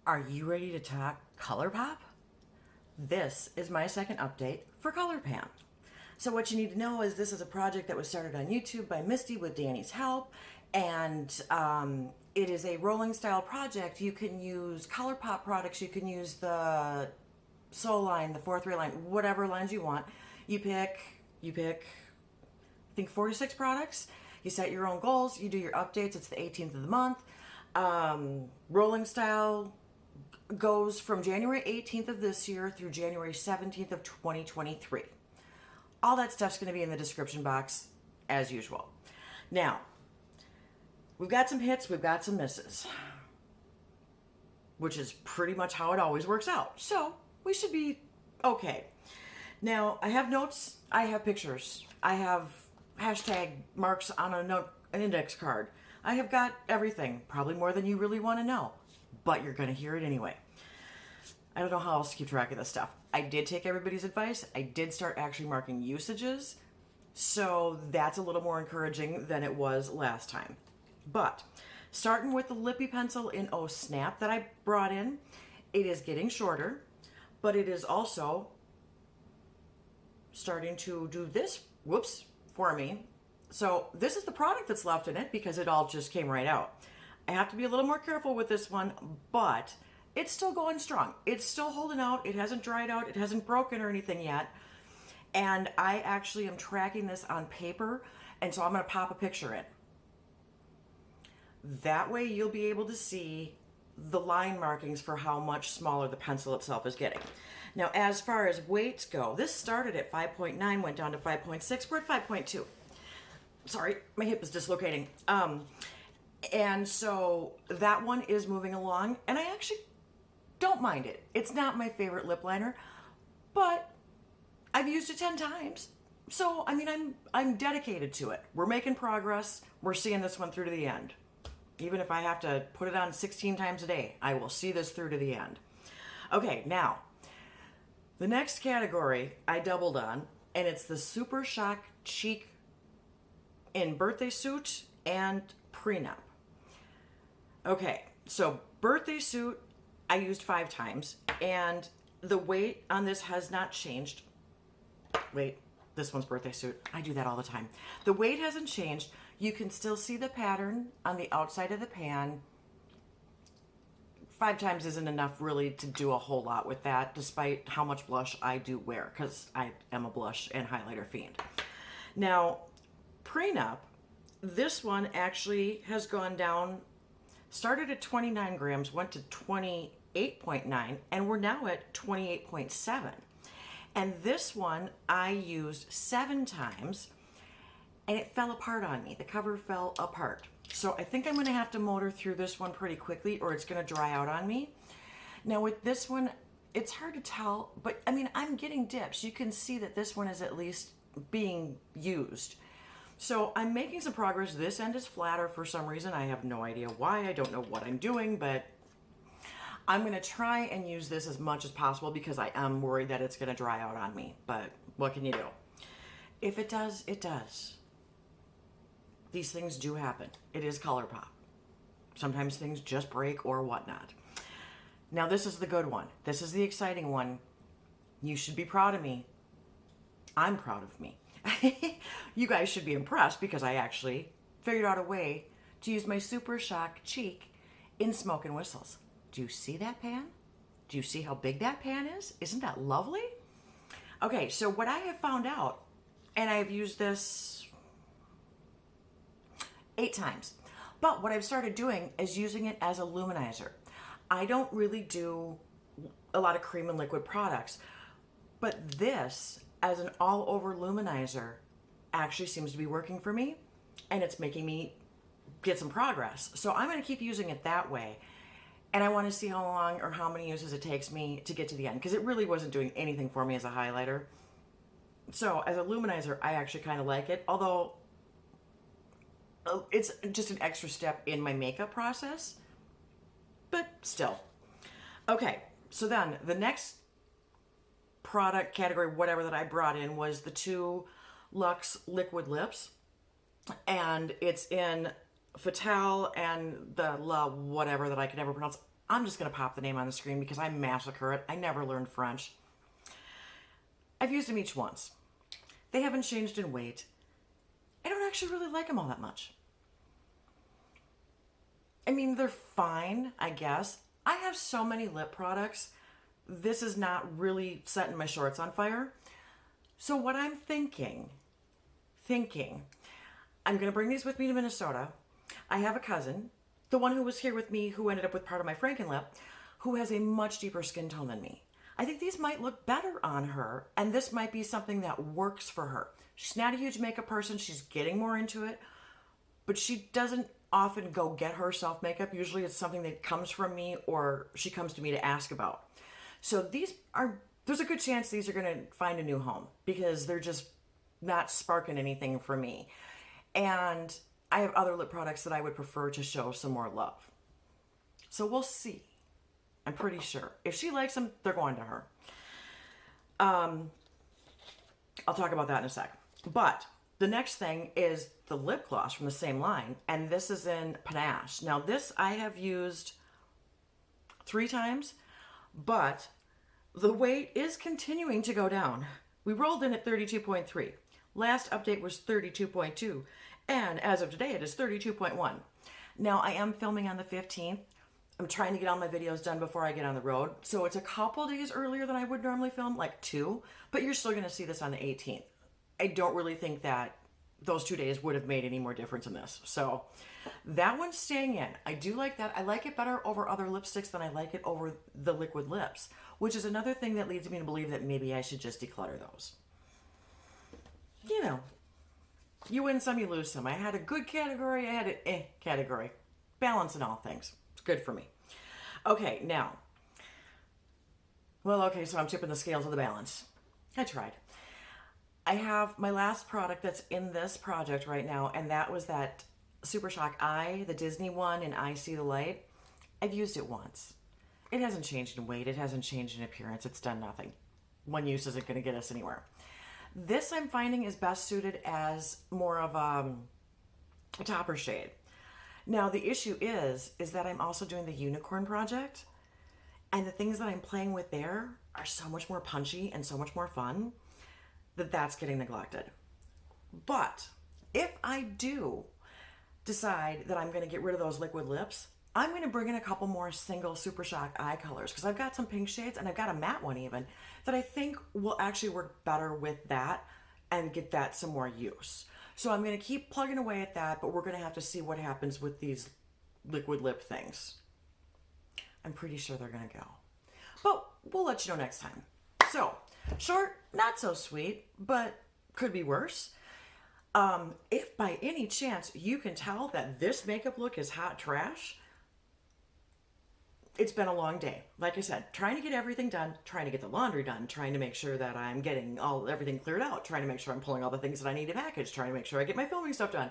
Are you ready to talk ColourPop? This is my second update for ColourPan. So what you need to know is this is a project that was started on YouTube by Misty with Danny's help, and it is a rolling style project. You can use ColourPop products, you can use the Soul line, the 4-3 line, whatever lines you want. You pick, I think 4 to 6 products. You set your own goals, you do your updates. It's the 18th of the month. Rolling style goes from January 18th of this year through January 17th of 2023. All that stuff's going to be in the description box as usual. Now, we've got some hits, we've got some misses, which is pretty much how it always works out. So we should be okay. Now, I have notes, I have pictures, I have hashtag marks on an index card. I have got everything, probably more than you really want to know, but you're going to hear it anyway. I don't know how else to keep track of this stuff. I did take everybody's advice. I did start actually marking usages, so that's a little more encouraging than it was last time. But starting with the Lippy Pencil in Oh Snap that I brought in, it is getting shorter, but it is also starting to do this, for me. So this is the product that's left in it because it all just came right out. I have to be a little more careful with this one, but it's still going strong. It's still holding out. It hasn't dried out. It hasn't broken or anything yet. And I actually am tracking this on paper, and so I'm going to pop a picture in. That way you'll be able to see the line markings for how much smaller the pencil itself is getting. Now, as far as weights go, this started at 5.9, went down to 5.6. We're at 5.2. Sorry, my hip is dislocating. And so that one is moving along, and I actually don't mind it. It's not my favorite lip liner, but I've used it 10 times. So, I mean, I'm dedicated to it. We're making progress. We're seeing this one through to the end. Even if I have to put it on 16 times a day, I will see this through to the end. Okay, now, the next category I doubled on, and it's the Super Shock Cheek in Birthday Suit and Prenup. Okay, so Birthday Suit I used 5 times, and the weight on this has not changed. Wait, this one's Birthday Suit. I do that all the time. The weight hasn't changed. You can still see the pattern on the outside of the pan. 5 times isn't enough really to do a whole lot with that, despite how much blush I do wear, because I am a blush and highlighter fiend. Now, Prenup, this one actually has gone down, started at 29 grams, went to 28.9, and we're now at 28.7. And this one I used 7 times, and it fell apart on me. The cover fell apart. So I think I'm going to have to motor through this one pretty quickly, or it's going to dry out on me. Now with this one, it's hard to tell, but I mean, I'm getting dips. You can see that this one is at least being used. So I'm making some progress. This end is flatter for some reason. I have no idea why. I don't know what I'm doing, but I'm going to try and use this as much as possible because I am worried that it's going to dry out on me. But what can you do? If it does, it does. These things do happen. It is ColourPop. Sometimes things just break or whatnot. Now this is the good one. This is the exciting one. You should be proud of me. I'm proud of me. You guys should be impressed because I actually figured out a way to use my Super Shock Cheek in Smoke and Whistles. Do you see that pan? Do you see how big that pan is? Isn't that lovely? Okay, so what I have found out, and I've used this 8 times, but what I've started doing is using it as a luminizer. I don't really do a lot of cream and liquid products, but this as an all-over luminizer actually seems to be working for me, and it's making me get some progress. So I'm going to keep using it that way, and I want to see how long or how many uses it takes me to get to the end, because it really wasn't doing anything for me as a highlighter. So as a luminizer, I actually kind of like it, although it's just an extra step in my makeup process, but still. Okay, so then the next product category, whatever, that I brought in was the 2 Luxe liquid lips, and it's in Fatale and the La whatever that I can never pronounce. I'm just going to pop the name on the screen because I massacre it. I never learned French. I've used them each once. They haven't changed in weight. I don't actually really like them all that much. I mean, they're fine, I guess. I have so many lip products. This is not really setting my shorts on fire. So what I'm thinking, I'm going to bring these with me to Minnesota. I have a cousin, the one who was here with me, who ended up with part of my Frankenlip, who has a much deeper skin tone than me. I think these might look better on her, and this might be something that works for her. She's not a huge makeup person. She's getting more into it, but she doesn't often go get herself makeup. Usually it's something that comes from me or she comes to me to ask about. So there's a good chance these are going to find a new home because they're just not sparking anything for me. And I have other lip products that I would prefer to show some more love. So we'll see. I'm pretty sure. If she likes them, they're going to her. I'll talk about that in a sec. But the next thing is the lip gloss from the same line. And this is in Panache. Now this I have used 3 times, but the weight is continuing to go down. We rolled in at 32.3. Last update was 32.2. And as of today, it is 32.1. Now I am filming on the 15th. I'm trying to get all my videos done before I get on the road. So it's a couple days earlier than I would normally film, like 2. But you're still going to see this on the 18th. I don't really think that those 2 days would have made any more difference in this. So that one's staying in. I do like that. I like it better over other lipsticks than I like it over the liquid lips, which is another thing that leads me to believe that maybe I should just declutter those. You know, you win some, you lose some. I had a good category. I had an category. Balance in all things. It's good for me. Okay, now. Well, okay, so I'm tipping the scales of the balance. I tried. I have my last product that's in this project right now, and that was that Super Shock Eye, the Disney one, and I See the Light. I've used it once. It hasn't changed in weight. It hasn't changed in appearance. It's done nothing. One use isn't going to get us anywhere. This I'm finding is best suited as more of a topper shade. Now, the issue is that I'm also doing the Unicorn project, and the things that I'm playing with there are so much more punchy and so much more fun that's getting neglected. But if I do decide that I'm going to get rid of those liquid lips, I'm going to bring in a couple more single Super Shock eye colors because I've got some pink shades and I've got a matte one even that I think will actually work better with that and get that some more use. So I'm going to keep plugging away at that, but we're going to have to see what happens with these liquid lip things. I'm pretty sure they're going to go. But we'll let you know next time. So, short, not so sweet, but could be worse. If by any chance you can tell that this makeup look is hot trash, it's been a long day. Like I said, trying to get everything done, trying to get the laundry done, trying to make sure that I'm getting everything cleared out, trying to make sure I'm pulling all the things that I need to package, trying to make sure I get my filming stuff done.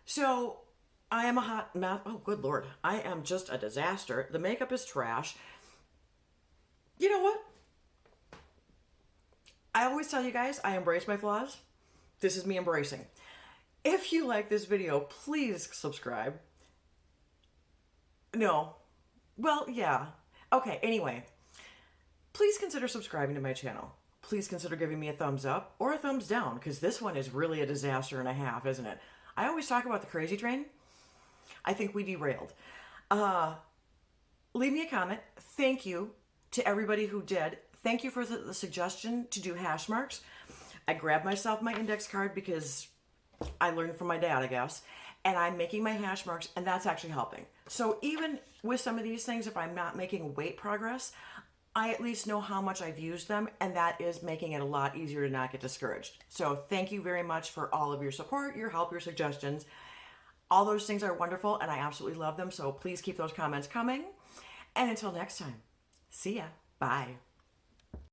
So I am a hot mess. Oh, good Lord. I am just a disaster. The makeup is trash. You know what? I always tell you guys, I embrace my flaws. This is me embracing. If you like this video, please subscribe. No. Well, yeah. Okay, anyway. Please consider subscribing to my channel. Please consider giving me a thumbs up or a thumbs down, because this one is really a disaster and a half, isn't it? I always talk about the crazy train. I think we derailed. Leave me a comment. Thank you to everybody who did. Thank you for the suggestion to do hash marks. I grabbed myself my index card because I learned from my dad, I guess, and I'm making my hash marks, and that's actually helping. So even with some of these things, if I'm not making weight progress, I at least know how much I've used them, and that is making it a lot easier to not get discouraged. So thank you very much for all of your support, your help, your suggestions. All those things are wonderful, and I absolutely love them, so please keep those comments coming. And until next time, see ya. Bye.